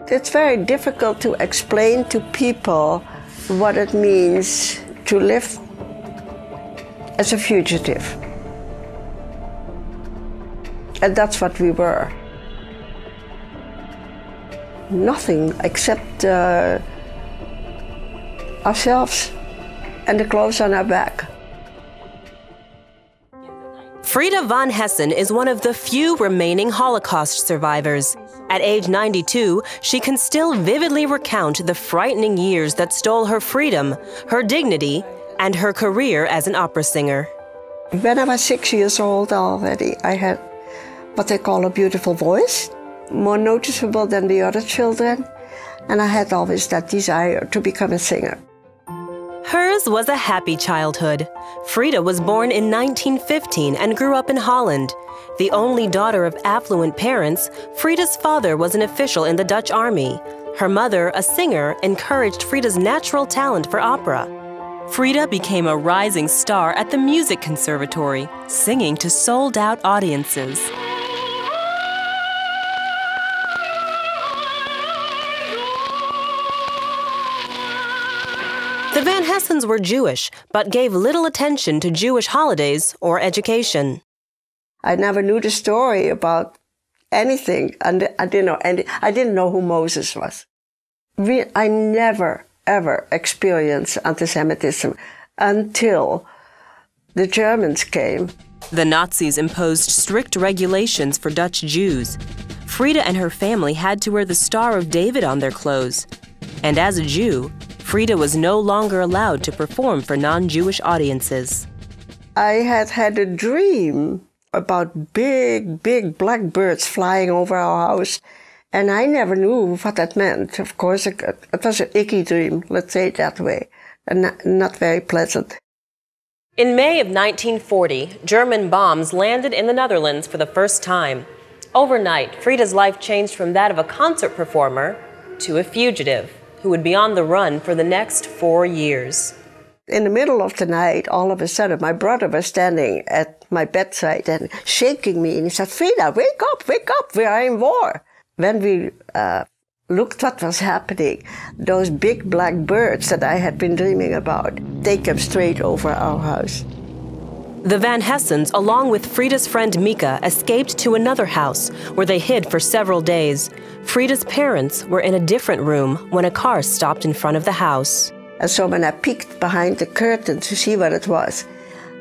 It's very difficult to explain to people what it means to live as a fugitive. And that's what we were. Nothing except ourselves and the clothes on our back. Frieda Van-Hessen is one of the few remaining Holocaust survivors. At age 92, she can still vividly recount the frightening years that stole her freedom, her dignity, and her career as an opera singer. When I was 6 years old already, I had what they call a beautiful voice, more noticeable than the other children, and I had always that desire to become a singer. Hers was a happy childhood. Frieda was born in 1915 and grew up in Holland. The only daughter of affluent parents, Frieda's father was an official in the Dutch army. Her mother, a singer, encouraged Frieda's natural talent for opera. Frieda became a rising star at the music conservatory, singing to sold-out audiences. The Van-Hessens were Jewish, but gave little attention to Jewish holidays or education. I never knew the story about anything, and I didn't know who Moses was. I never, ever experienced anti-Semitism until the Germans came. The Nazis imposed strict regulations for Dutch Jews. Frieda and her family had to wear the Star of David on their clothes. And as a Jew, Frieda was no longer allowed to perform for non-Jewish audiences. I had a dream about big, big black birds flying over our house, and I never knew what that meant. Of course, it was an icky dream, let's say it that way, and not very pleasant. In May of 1940, German bombs landed in the Netherlands for the first time. Overnight, Frieda's life changed from that of a concert performer to a fugitive who would be on the run for the next 4 years. In the middle of the night, all of a sudden, my brother was standing at my bedside and shaking me, and he said, "Frieda, wake up, we are in war." When we looked what was happening, those big black birds that I had been dreaming about, they came straight over our house. The Van-Hessens, along with Frieda's friend Mika, escaped to another house where they hid for several days. Frieda's parents were in a different room when a car stopped in front of the house. And so when I peeked behind the curtain to see what it was,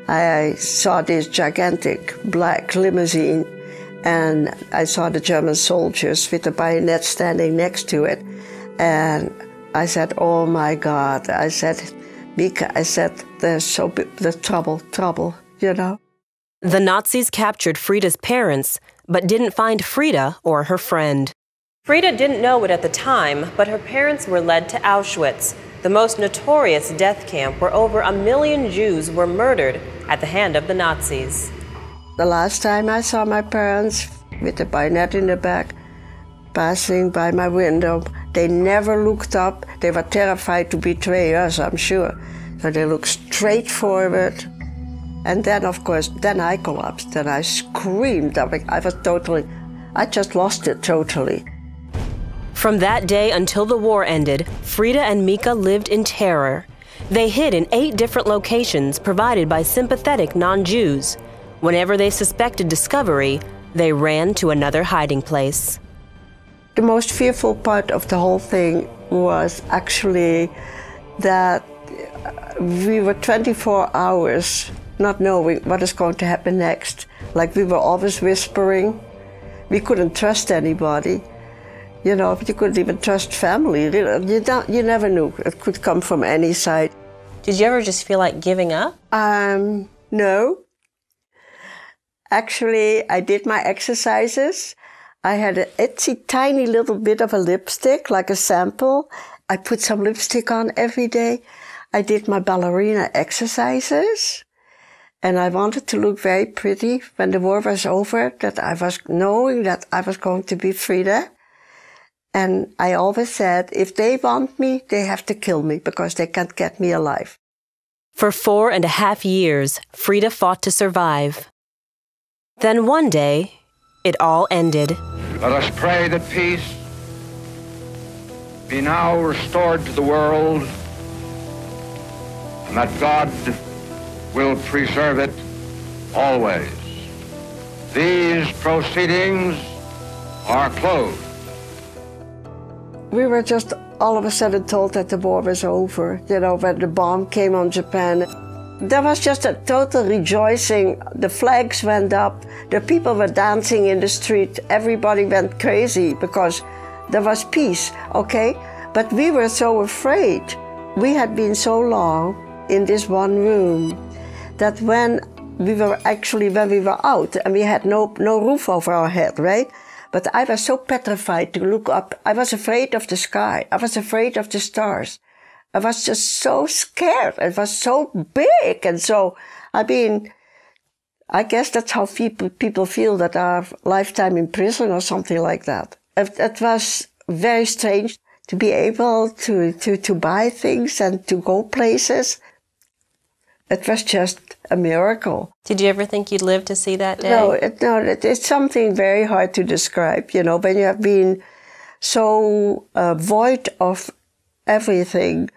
I saw this gigantic black limousine, and I saw the German soldiers with the bayonet standing next to it. And I said, "Oh my God," I said, "Mika," I said, there's trouble, you know. The Nazis captured Frieda's parents, but didn't find Frieda or her friend. Frieda didn't know it at the time, but her parents were led to Auschwitz, the most notorious death camp where over 1 million Jews were murdered at the hand of the Nazis. The last time I saw my parents with the bayonet in the back, passing by my window, they never looked up. They were terrified to betray us, I'm sure. So they looked straight forward. And then, of course, then I collapsed and I screamed. I just lost it totally. From that day until the war ended, Frieda and Mika lived in terror. They hid in 8 different locations provided by sympathetic non-Jews. Whenever they suspected discovery, they ran to another hiding place. The most fearful part of the whole thing was actually that we were 24 hours not knowing what is going to happen next. Like we were always whispering. We couldn't trust anybody. You know, you couldn't even trust family. You never knew. It could come from any side. Did you ever just feel like giving up? No. Actually, I did my exercises. I had an itsy tiny little bit of a lipstick, like a sample. I put some lipstick on every day. I did my ballerina exercises. And I wanted to look very pretty when the war was over, that I was knowing that I was going to be Frieda. And I always said, if they want me, they have to kill me because they can't get me alive. For 4.5 years, Frieda fought to survive. Then one day, it all ended. Let us pray that peace be now restored to the world, and that God will preserve it always. These proceedings are closed. We were just all of a sudden told that the war was over, you know, when the bomb came on Japan. There was just a total rejoicing. The flags went up, the people were dancing in the street, everybody went crazy because there was peace, okay? But we were so afraid. We had been so long in this one room that when we were out and we had no roof over our head, right? But I was so petrified to look up. I was afraid of the sky. I was afraid of the stars. I was just so scared. It was so big. And so, I mean, I guess that's how people feel that are lifetime in prison or something like that. It was very strange to be able to buy things and to go places. It was just a miracle. Did you ever think you'd live to see that day? No, it's something very hard to describe, you know, when you have been so void of everything,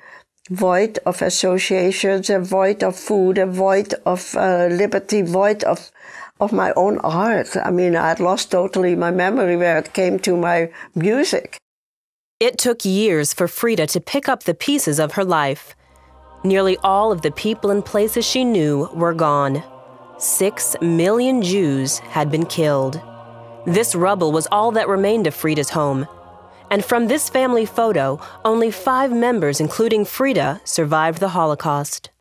void of associations, and void of food, and void of liberty, void of my own art. I mean, I had lost totally my memory where it came to my music. It took years for Frieda to pick up the pieces of her life. Nearly all of the people and places she knew were gone. 6 million Jews had been killed. This rubble was all that remained of Frieda's home. And from this family photo, only 5 members, including Frieda, survived the Holocaust.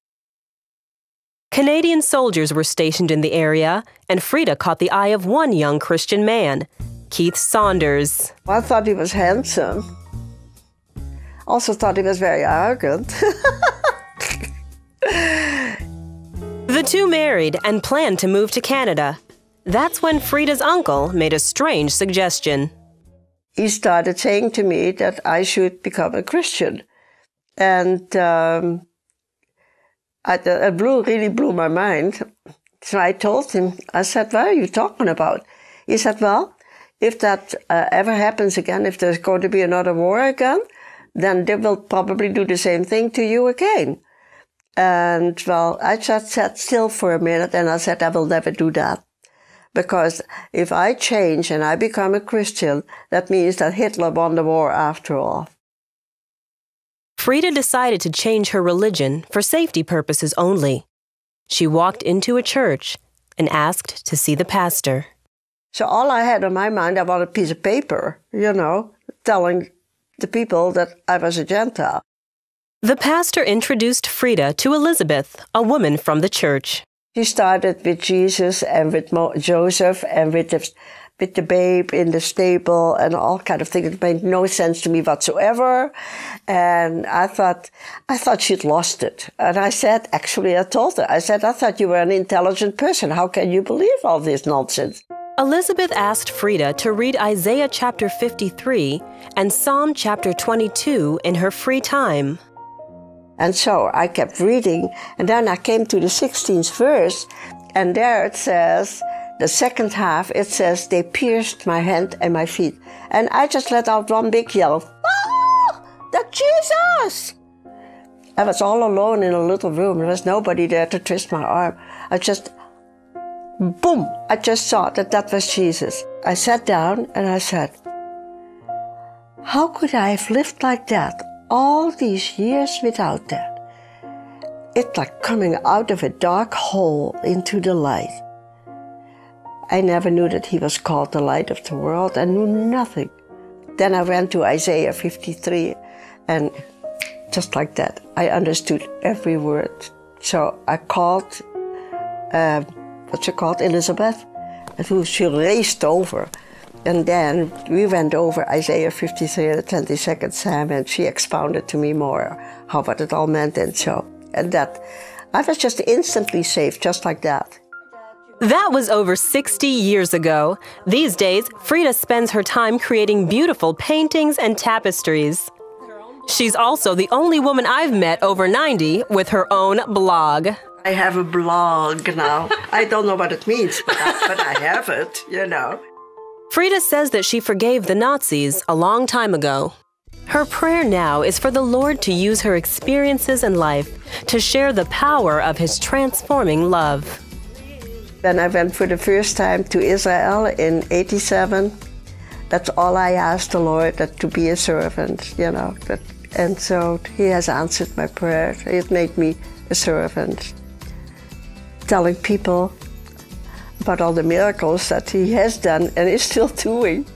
Canadian soldiers were stationed in the area, and Frieda caught the eye of one young Christian man, Keith Saunders. I thought he was handsome. Also thought he was very arrogant. The two married and planned to move to Canada. That's when Frieda's uncle made a strange suggestion. He started saying to me that I should become a Christian. And it really blew my mind. So I told him, I said, what are you talking about? He said, well, if that ever happens again, if there's going to be another war again, then they will probably do the same thing to you again. And, well, I just sat still for a minute and I said, I will never do that. Because if I change and I become a Christian, that means that Hitler won the war after all. Frieda decided to change her religion for safety purposes only. She walked into a church and asked to see the pastor. So all I had on my mind, I wanted a piece of paper, you know, telling the people that I was a Gentile. The pastor introduced Frieda to Elizabeth, a woman from the church. She started with Jesus and with Joseph and with the babe in the stable and all kind of things. It made no sense to me whatsoever. And I thought she'd lost it. And I said, actually, I told her, I said, I thought you were an intelligent person. How can you believe all this nonsense? Elizabeth asked Frieda to read Isaiah chapter 53 and Psalm chapter 22 in her free time. And so I kept reading, and then I came to the 16th verse, and there it says, the second half, it says, they pierced my hand and my feet. And I just let out one big yell, ah, that's Jesus! I was all alone in a little room. There was nobody there to twist my arm. I just saw that was Jesus. I sat down and I said, how could I have lived like that all these years without that? It's like coming out of a dark hole into the light. I never knew that he was called the light of the world. I knew nothing. Then I went to Isaiah 53, and just like that, I understood every word. So I called, Elizabeth, and she raced over. And then we went over Isaiah 53 at the 22nd Psalm, and she expounded to me more what it all meant and so. And that, I was just instantly saved, just like that. That was over 60 years ago. These days, Frieda spends her time creating beautiful paintings and tapestries. She's also the only woman I've met over 90 with her own blog. I have a blog now. I don't know what it means, but I have it, you know. Frieda says that she forgave the Nazis a long time ago. Her prayer now is for the Lord to use her experiences in life to share the power of His transforming love. When I went for the first time to Israel in '87, that's all I asked the Lord, that to be a servant, you know. And so He has answered my prayer. He has made me a servant, telling people about all the miracles that He has done and is still doing.